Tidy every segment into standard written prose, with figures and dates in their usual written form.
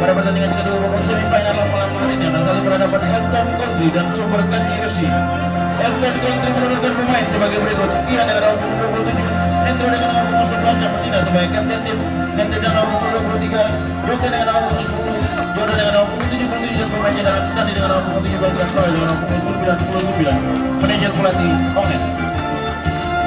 pada pertandingan kedua babak semifinal malam hari ini akan saling berhadapan Elton Country dan Sumber Kasih FC. Elton Country menurunkan pemain sebagai berikut: Ian dengan nomor punggung 27, Hendro dengan nomor punggung 11 yang bertindak sebagai kapten tim, Hendro dengan nomor punggung 23, Joker dengan nomor punggung 10, Jordan dengan nomor punggung 77 dan pemain cadangan Sandi dengan nomor punggung 17 dan Troy dengan nomor punggung 99. Manajer pelatih Ongen.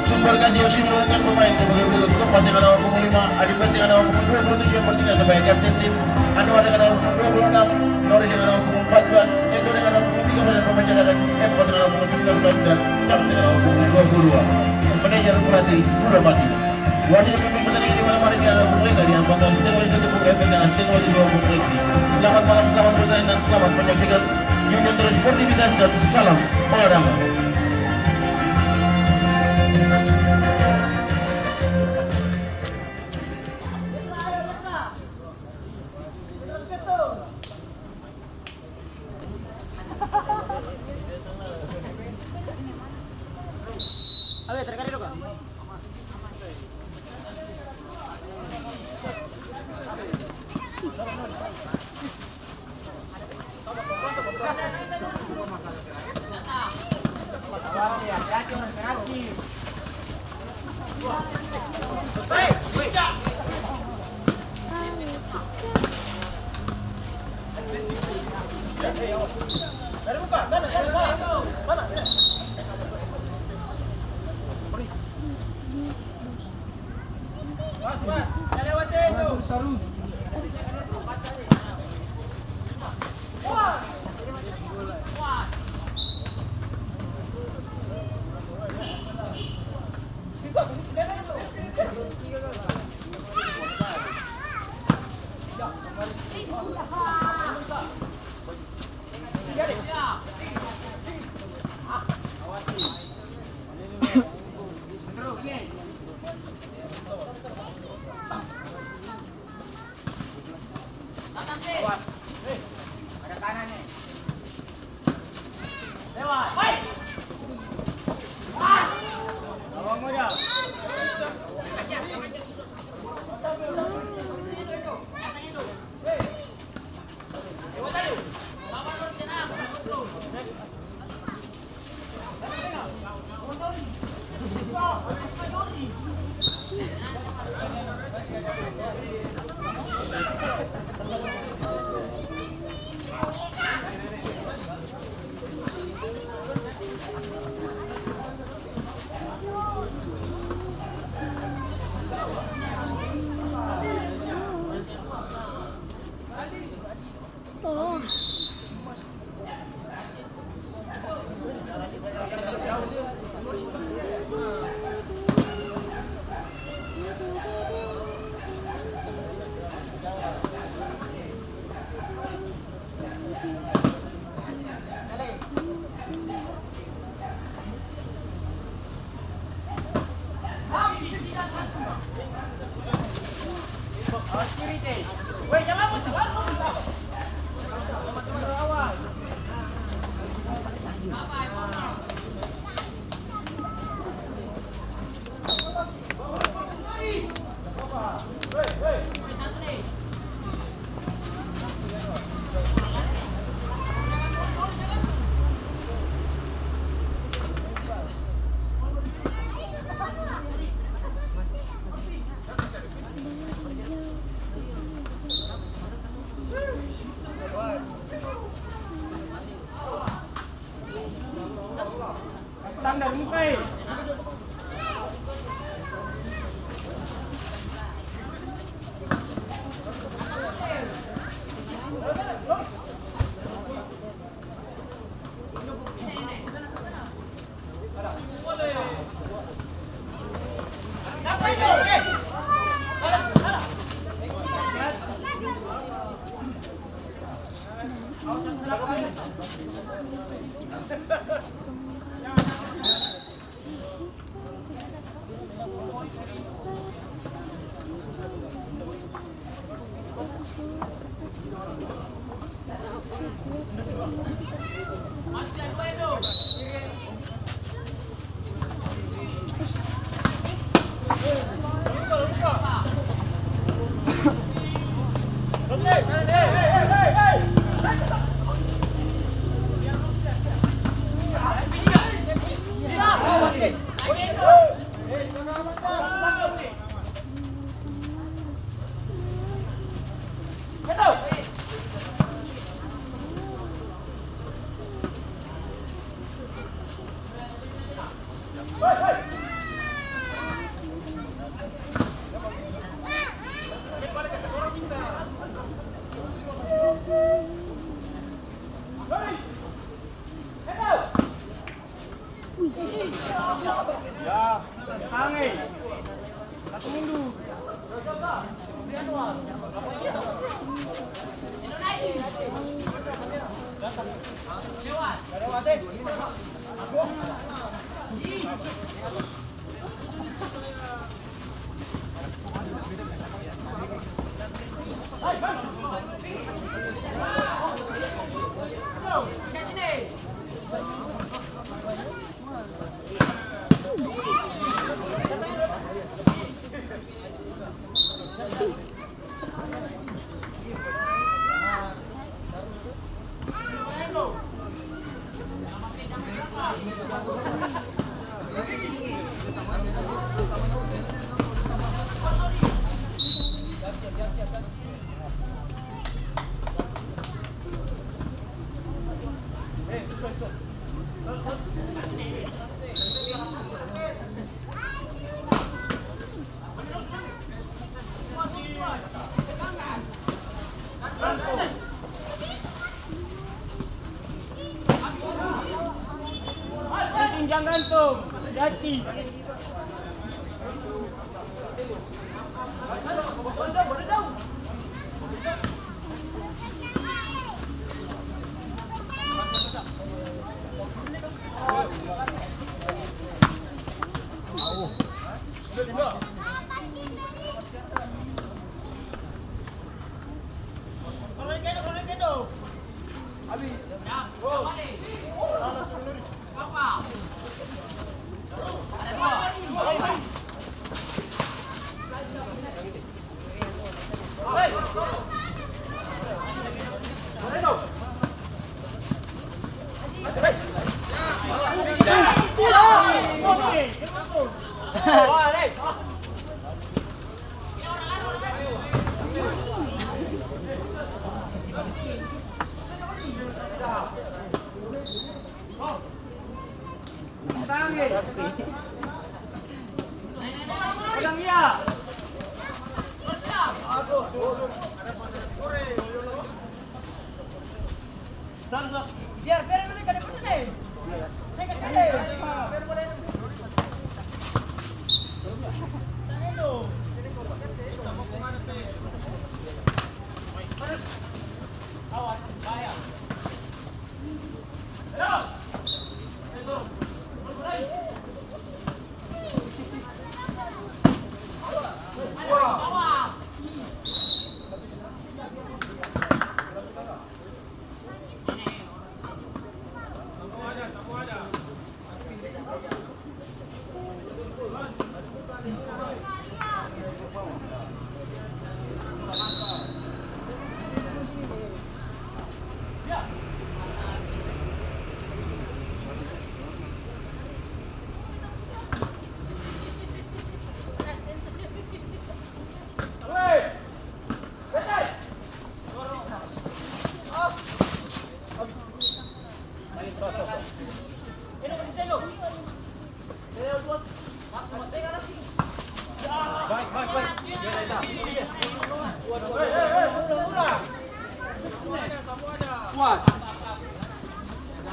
Sumber Kasih FC menurunkan pemain sebagai berikut: Kepas dengan nomor punggung 5, Adipet dengan nomor punggung 27 yang bertindak sebagai kapten tim, Anwar dengan nomor punggung 26, Norris dengan nomor punggung 14, Endo dengan nomor punggung 13 dan pemain cadangan Eko dengan nomor punggung 19 dan Cam dengan nomor punggung 22. Manajer pelatih Budo Mati. Wasit pemimpin pertandingan di malam hari ini adalah Bung Leka di Ambang Asisten Wali 1 Bung Efek dan Asisten Wali 2 Bung Lexi. Selamat malam, selamat bertanding dan selamat menyaksikan Union Terus Sportivitas dan salam olahraga. Jangan tuh, hati. Biar dulu kan depan nih. Nekat kali. Biar boleh. Awas, bahaya.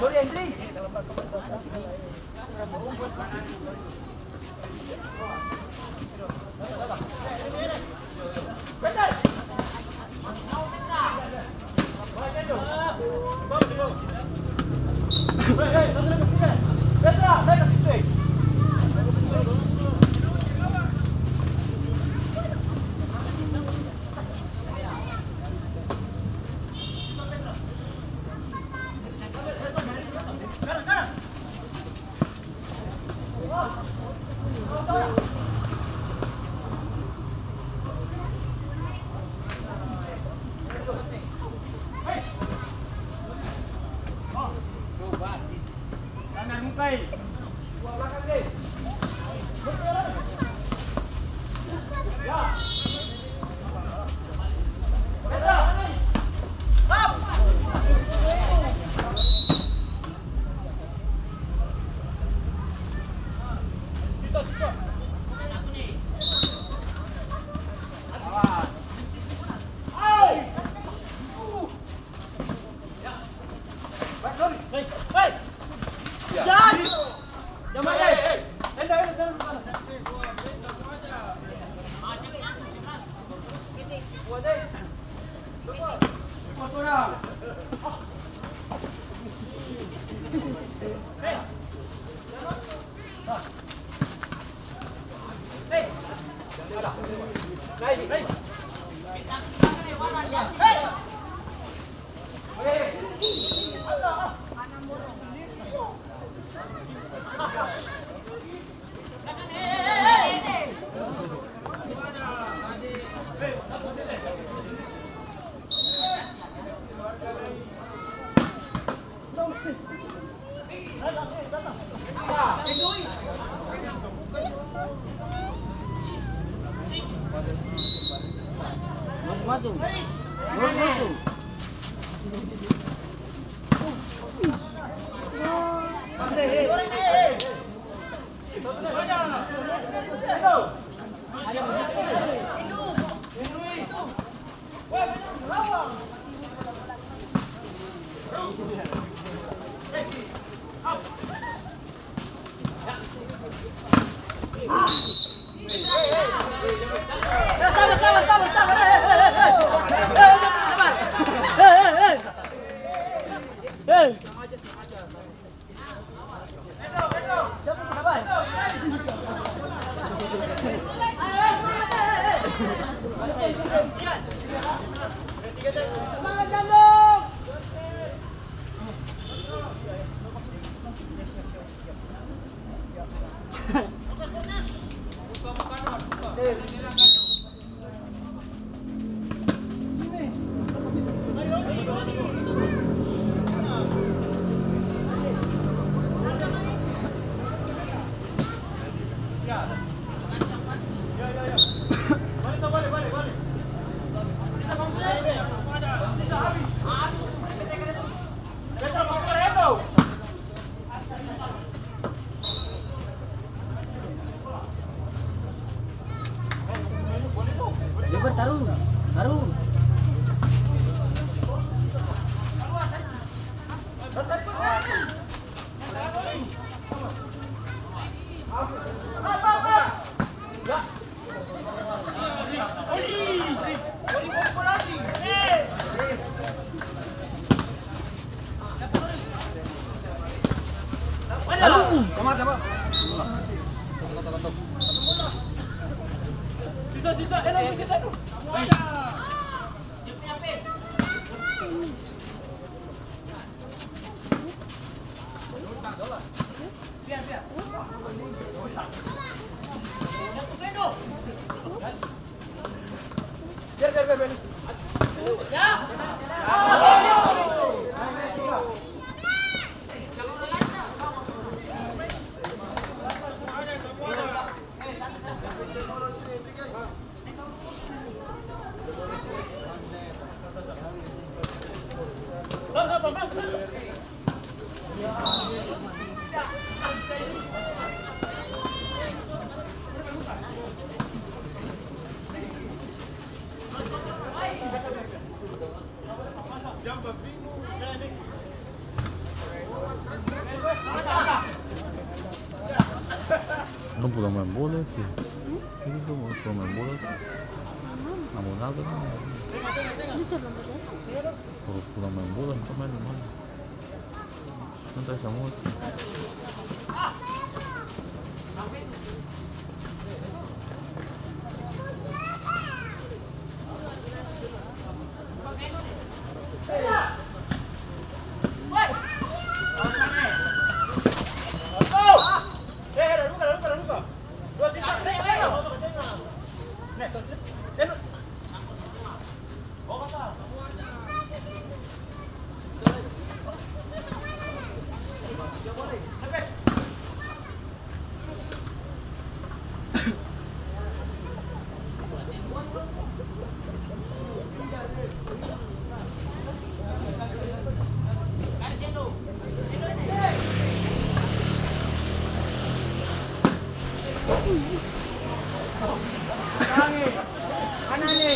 Sorry, Andri. Kanan mukai. Dua belakang deh. Ya. Masuk. Masuk. Tarung. No puedo más bolas, sí. No puedo más bolas. Abonado, no. Puedo más bolas, no más, no más. No te hacemos. Kanan. Kanan ni.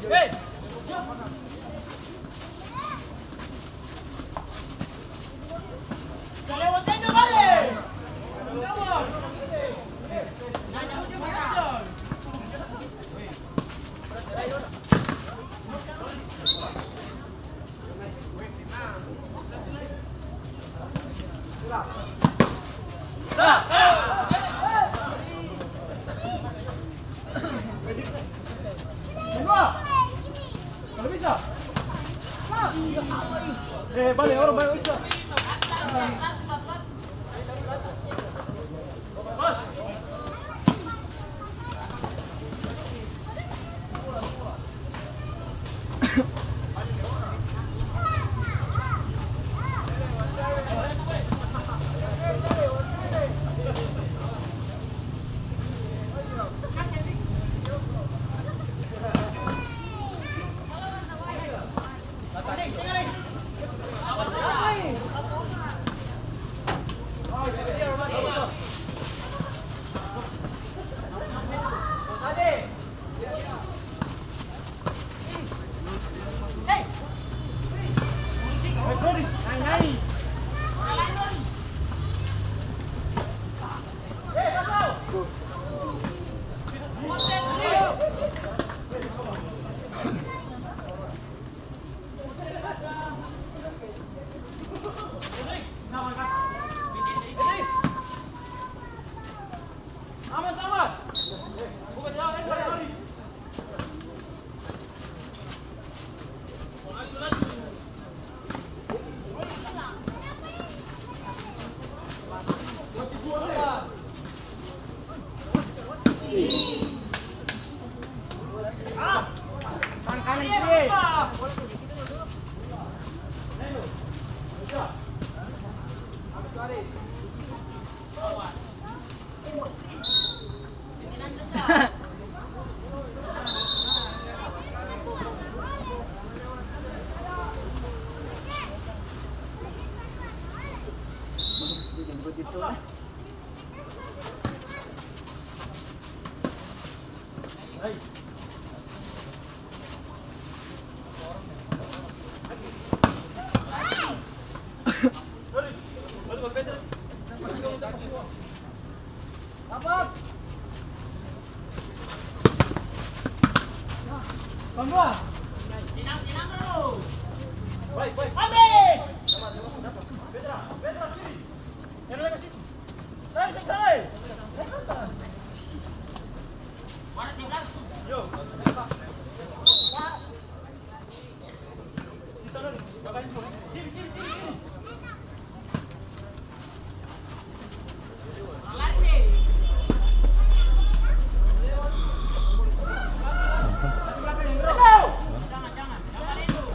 Hey! Lewatin nyo balik! Lewat! Nanya mo dyan ba? Kalau bisa. Balik orang balik bisa. Bangga. Tinang dulu. Baik. Ambil. Petra sini. Yang lagi situ. Tarik. Mana 11? Yo. Kita dulu. Bakain semua. Kiri. Lari.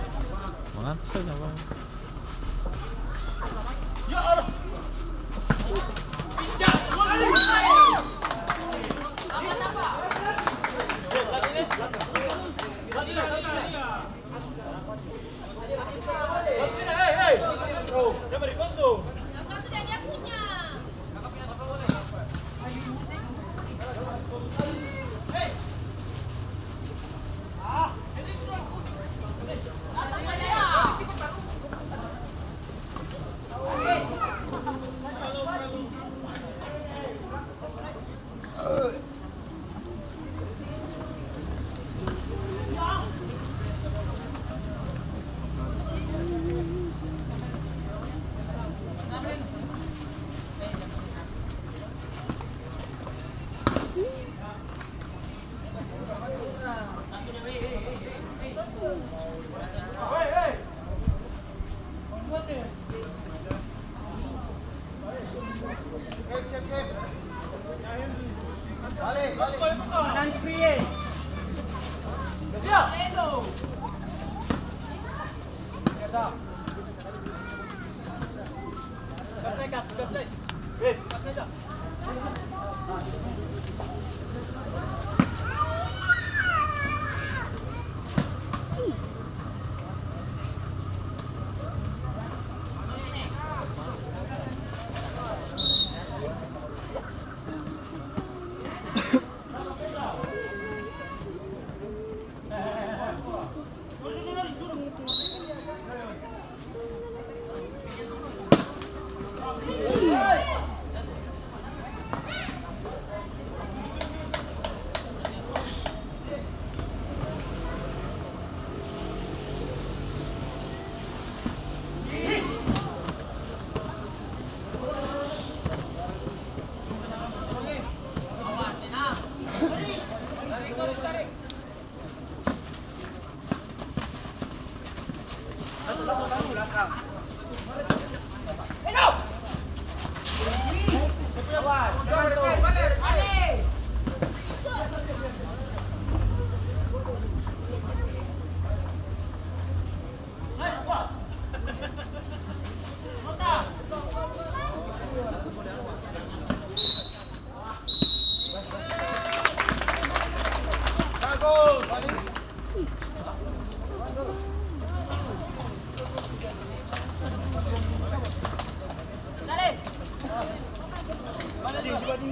Ya Allah. Pinjak. Hei. Oh, dia beri kosong. Satu dan dia punya. Hei. Ini sudah aku.